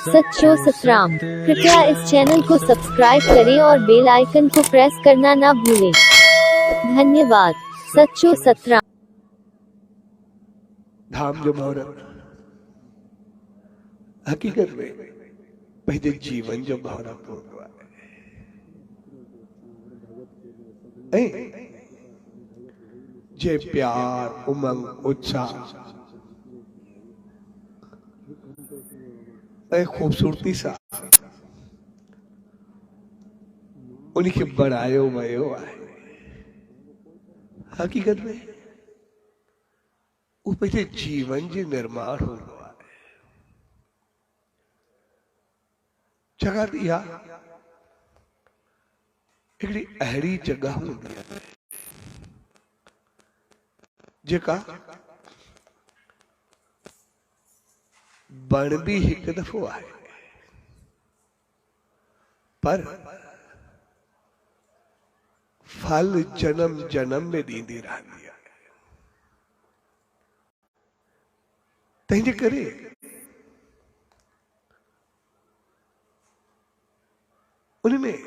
सच्चो सतराम। कृपया इस चैनल को सब्सक्राइब करें और बेल आइकन को प्रेस करना ना भूलें। धन्यवाद। सच्चो सतराम। धाम जो मुहूर्त हकीकत में पहले जीवन जो मुहूर्त होगा जे प्यार उमंग उत्साह खूबसूरती सा उन्हीं के बनायो वयो है। हकीकत में वो पहले जीवन जी निर्माण होगा जगह दिया हिकिड़ी अहिड़ी जगह हूंदी आहे जेका बणदी हिकु दफ़ो आहे पर फल जन्म जन्म में ॾींदी रहंदी आहे। तंहिंजे करे उनमें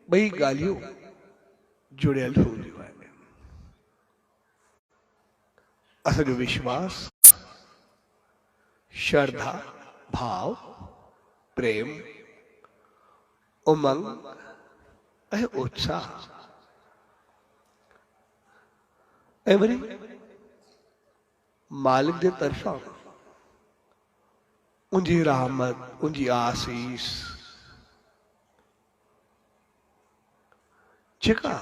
ॿई ॻाल्हियूं जुड़ियल हूंदियूं आहिनि। असांजो विश्वास, श्रद्धा, भाव, प्रेम, उमंग ऐं उत्साह ऐं वरी मालिक जे तरफ़ां उनजी रहमत, उनजी आसीस जेका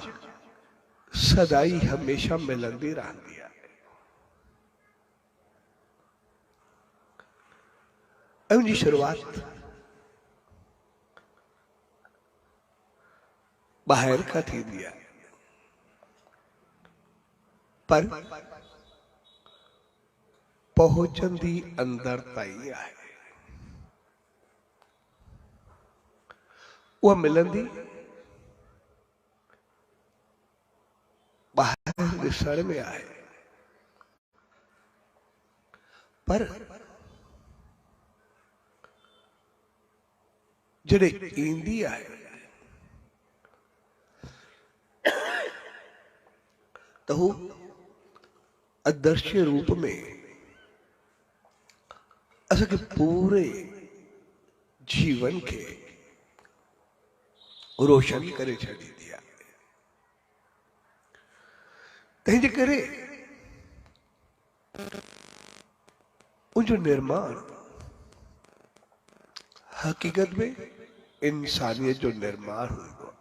सदाई हमेशा मिलंदी रहंदी आहे। ऐं उनजी शुरूआत ॿाहिरि खां थींदी आहे पर पहुचंदी अंदर ताईं आहे। उहा मिलंदी ॿाहिरि ॾिसण में आहे पर जॾहिं ईंदी आहे तो हू अदृश्य रूप में असांखे पूरे जीवन के रोशन करे छॾींदी आहे। तंहिंजे करे उनजो निर्माण हकीकत में इंसानियत जो निर्माण हूंदो आहे।